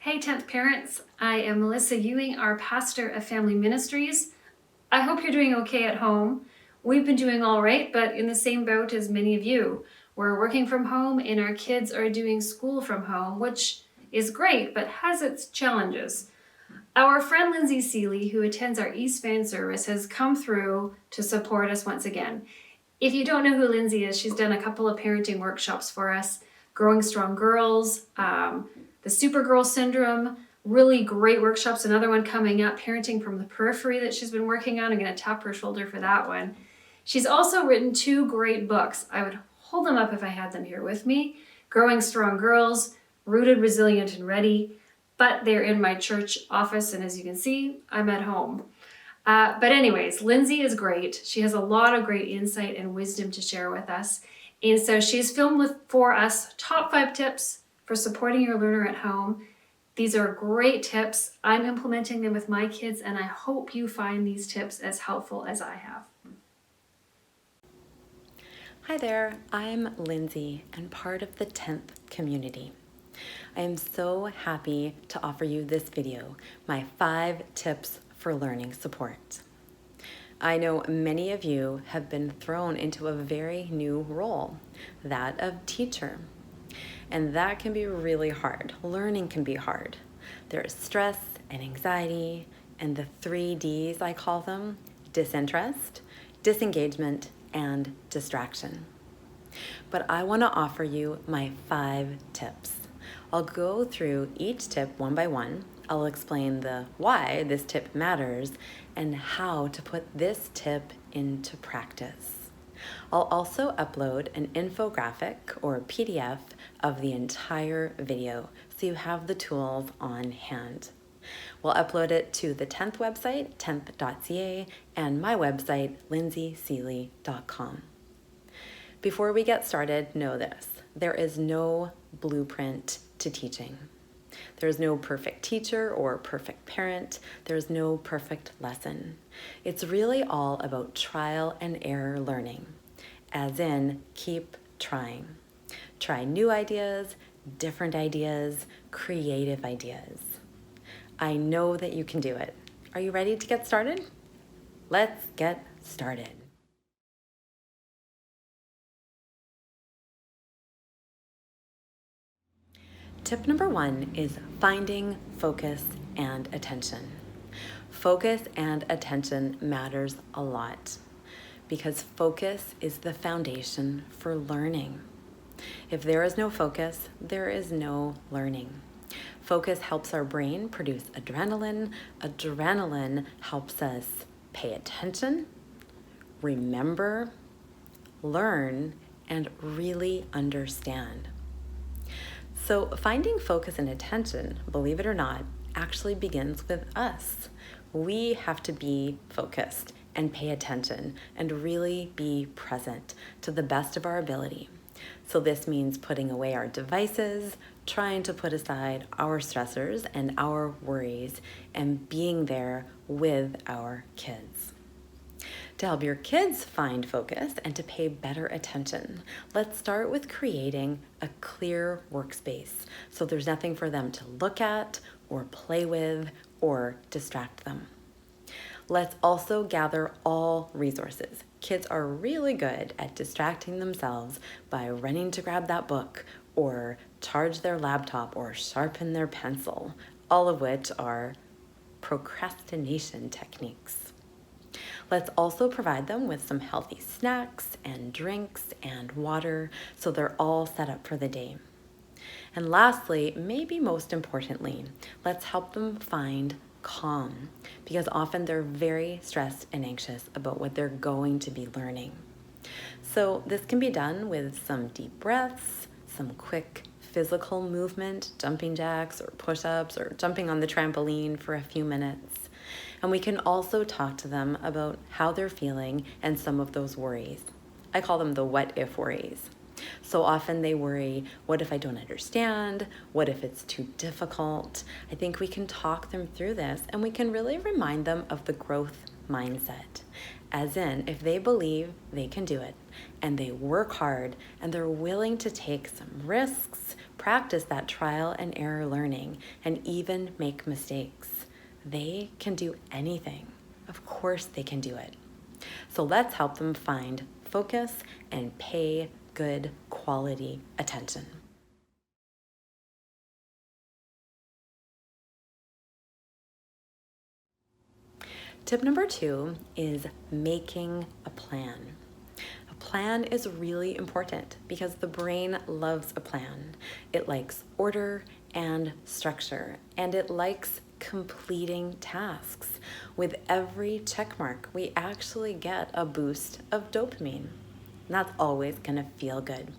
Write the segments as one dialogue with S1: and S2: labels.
S1: Hey 10th parents, I am Melissa Ewing, our pastor of family ministries. I hope you're doing okay at home. We've been doing all right, but in the same boat as many of you. We're working from home and our kids are doing school from home, which is great, but has its challenges. Our friend Lindsay Seeley, who attends our East Van service, has come through to support us once again. If you don't know who Lindsay is, she's done a couple of parenting workshops for us, Growing Strong Girls, the Supergirl Syndrome, really great workshops. Another one coming up, Parenting from the Periphery, that she's been working on. I'm going to tap her shoulder for that one. She's also written 2 great books. I would hold them up if I had them here with me. Growing Strong Girls, Rooted, Resilient, and Ready. But they're in my church office, and as you can see, I'm at home. But anyways, Lindsay is great. She has a lot of great insight and wisdom to share with us. And so she's filmed for us top 5 tips for supporting your learner at home. These are great tips. I'm implementing them with my kids, and I hope you find these tips as helpful as I have.
S2: Hi there, I'm Lindsay and part of the 10th community. I am so happy to offer you this video, my 5 tips for learning support. I know many of you have been thrown into a very new role, that of teacher. And that can be really hard. Learning can be hard. There is stress and anxiety, and the 3 Ds I call them: disinterest, disengagement, and distraction. But I want to offer you my 5 tips. I'll go through each tip one by one. I'll explain the why this tip matters and how to put this tip into practice. I'll also upload an infographic or PDF of the entire video so you have the tools on hand. We'll upload it to the 10th website, 10th.ca, and my website, lindsayseeley.com. Before we get started, know this: there is no blueprint to teaching. There is no perfect teacher or perfect parent. There is no perfect lesson. It's really all about trial and error learning, as in keep trying. Try new ideas, different ideas, creative ideas. I know that you can do it. Are you ready to get started? Let's get started. Tip number 1 is finding focus and attention. Focus and attention matters a lot because focus is the foundation for learning. If there is no focus, there is no learning. Focus helps our brain produce adrenaline. Adrenaline helps us pay attention, remember, learn, and really understand. So finding focus and attention, believe it or not, actually begins with us. We have to be focused and pay attention and really be present to the best of our ability. So this means putting away our devices, trying to put aside our stressors and our worries, and being there with our kids. To help your kids find focus and to pay better attention, let's start with creating a clear workspace so there's nothing for them to look at or play with or distract them. Let's also gather all resources. Kids are really good at distracting themselves by running to grab that book or charge their laptop or sharpen their pencil, all of which are procrastination techniques. Let's also provide them with some healthy snacks and drinks and water so they're all set up for the day. And lastly, maybe most importantly, let's help them find calm because often they're very stressed and anxious about what they're going to be learning. So this can be done with some deep breaths, some quick physical movement, jumping jacks or push-ups or jumping on the trampoline for a few minutes. And we can also talk to them about how they're feeling and some of those worries. I call them the what if worries. So often they worry, what if I don't understand? What if it's too difficult? I think we can talk them through this and we can really remind them of the growth mindset. As in, if they believe they can do it and they work hard and they're willing to take some risks, practice that trial and error learning and even make mistakes. They can do anything. Of course they can do it. So let's help them find focus and pay good quality attention. Tip number 2 is making a plan. A plan is really important because the brain loves a plan. It likes order and structure, and it likes completing tasks. With every check mark, we actually get a boost of dopamine. And that's always gonna feel good.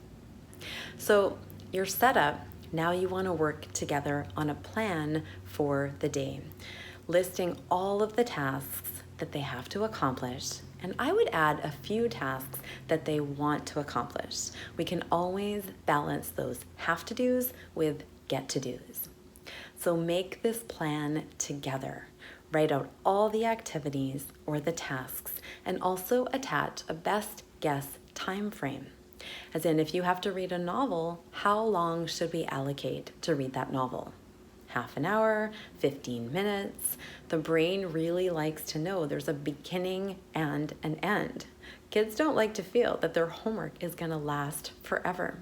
S2: So you're set up. Now you want to work together on a plan for the day, listing all of the tasks that they have to accomplish. And I would add a few tasks that they want to accomplish. We can always balance those have to do's with get to do's. So make this plan together. Write out all the activities or the tasks and also attach a best guess time frame. As in, if you have to read a novel, how long should we allocate to read that novel? Half an hour, 15 minutes. The brain really likes to know there's a beginning and an end. Kids don't like to feel that their homework is going to last forever.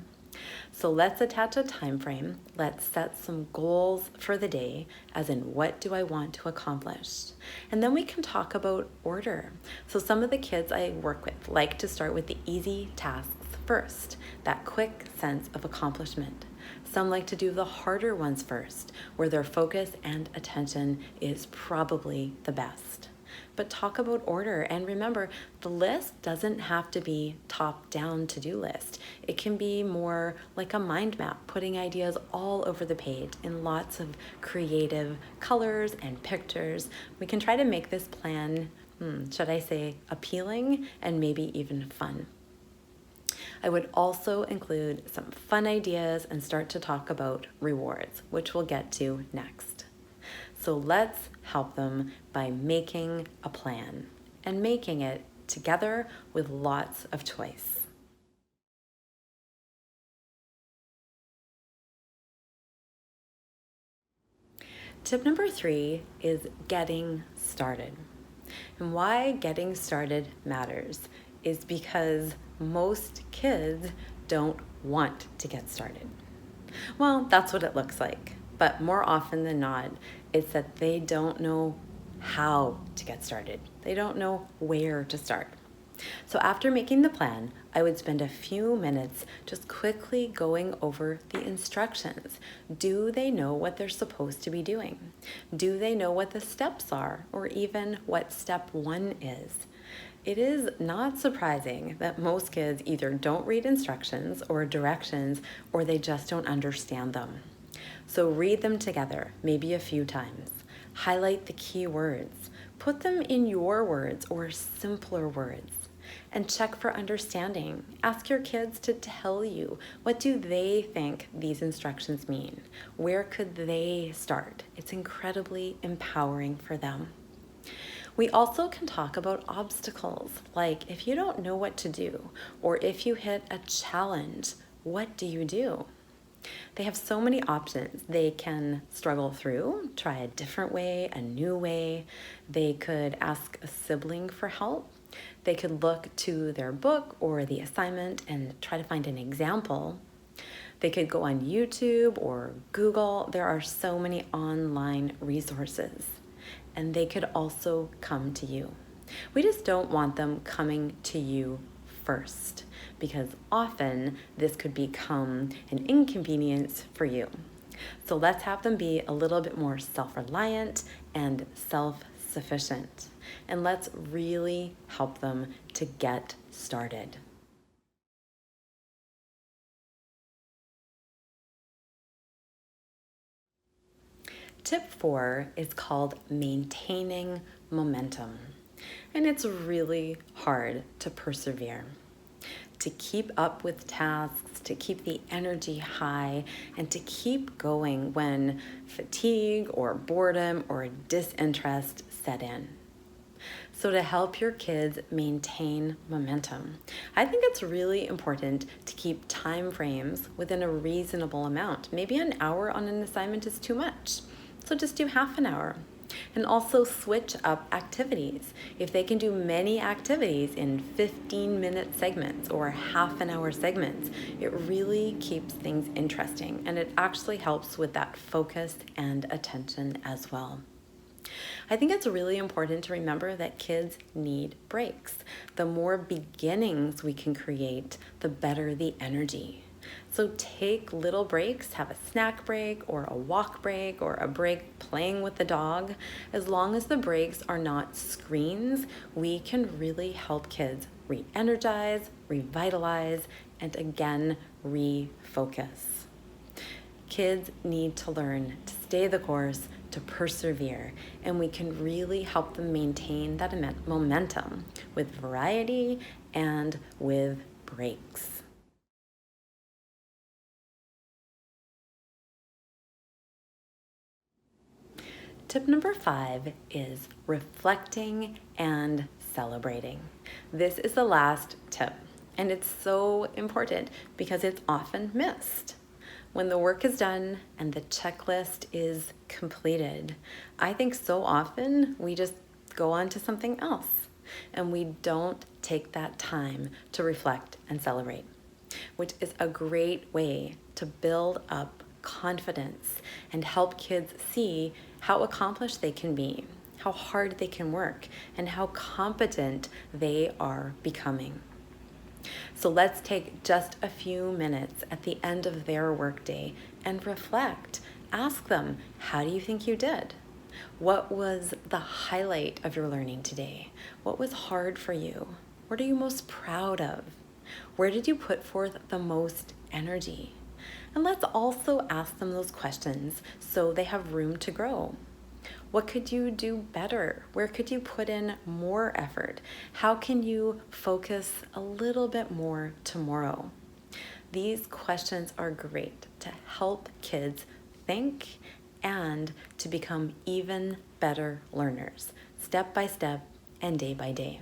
S2: So let's attach a time frame. Let's set some goals for the day, as in what do I want to accomplish? And then we can talk about order. So some of the kids I work with like to start with the easy tasks first, that quick sense of accomplishment. Some like to do the harder ones first, where their focus and attention is probably the best. But talk about order, and remember, the list doesn't have to be top-down to-do list. It can be more like a mind map, putting ideas all over the page in lots of creative colors and pictures. We can try to make this plan, should I say, appealing and maybe even fun. I would also include some fun ideas and start to talk about rewards, which we'll get to next. So let's help them by making a plan and making it together with lots of choice. Tip number 3 is getting started. And why getting started matters is because most kids don't want to get started. Well, that's what it looks like. But more often than not, it's that they don't know how to get started. They don't know where to start. So after making the plan, I would spend a few minutes just quickly going over the instructions. Do they know what they're supposed to be doing? Do they know what the steps are, or even what step 1 is? It is not surprising that most kids either don't read instructions or directions, or they just don't understand them. So read them together, maybe a few times. Highlight the key words. Put them in your words or simpler words. And check for understanding. Ask your kids to tell you, what do they think these instructions mean? Where could they start? It's incredibly empowering for them. We also can talk about obstacles, like if you don't know what to do, or if you hit a challenge, what do you do? They have so many options. They can struggle through, try a different way, a new way. They could ask a sibling for help. They could look to their book or the assignment and try to find an example. They could go on YouTube or Google. There are so many online resources. And they could also come to you. We just don't want them coming to you first, because often this could become an inconvenience for you. So let's have them be a little bit more self-reliant and self-sufficient. And let's really help them to get started. Tip 4 is called maintaining momentum. And it's really hard to persevere, to keep up with tasks, to keep the energy high, and to keep going when fatigue or boredom or disinterest set in. So to help your kids maintain momentum, I think it's really important to keep time frames within a reasonable amount. Maybe an hour on an assignment is too much, so just do half an hour. And also switch up activities. If they can do many activities in 15-minute segments or half an hour segments, it really keeps things interesting, and it actually helps with that focus and attention as well. I think it's really important to remember that kids need breaks. The more beginnings we can create, the better the energy. So take little breaks, have a snack break or a walk break or a break playing with the dog. As long as the breaks are not screens, we can really help kids re-energize, revitalize, and again, refocus. Kids need to learn to stay the course, to persevere, and we can really help them maintain that momentum with variety and with breaks. Tip number 5 is reflecting and celebrating. This is the last tip, and it's so important because it's often missed. When the work is done and the checklist is completed, I think so often we just go on to something else and we don't take that time to reflect and celebrate, which is a great way to build up confidence and help kids see how accomplished they can be, how hard they can work, and how competent they are becoming. So let's take just a few minutes at the end of their workday and reflect. Ask them, how do you think you did? What was the highlight of your learning today? What was hard for you? What are you most proud of? Where did you put forth the most energy? And let's also ask them those questions so they have room to grow. What could you do better? Where could you put in more effort? How can you focus a little bit more tomorrow? These questions are great to help kids think and to become even better learners, step by step and day by day.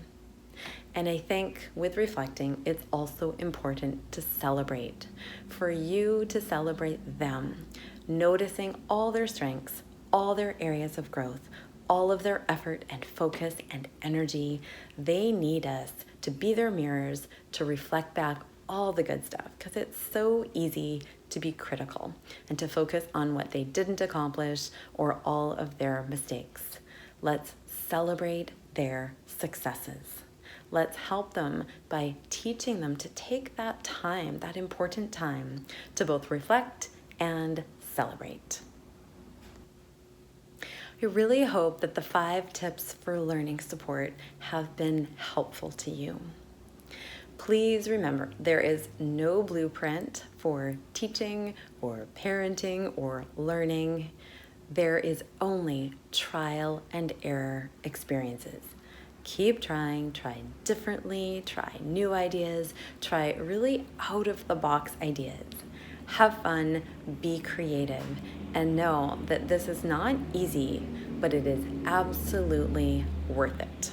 S2: And I think with reflecting, it's also important to celebrate. For you to celebrate them, noticing all their strengths, all their areas of growth, all of their effort and focus and energy. They need us to be their mirrors, to reflect back all the good stuff, because it's so easy to be critical and to focus on what they didn't accomplish or all of their mistakes. Let's celebrate their successes. Let's help them by teaching them to take that time, that important time, to both reflect and celebrate. I really hope that the 5 tips for learning support have been helpful to you. Please remember, there is no blueprint for teaching or parenting or learning. There is only trial and error experiences. Keep trying, try differently, try new ideas, try really out of the box ideas. Have fun, be creative, and know that this is not easy, but it is absolutely worth it.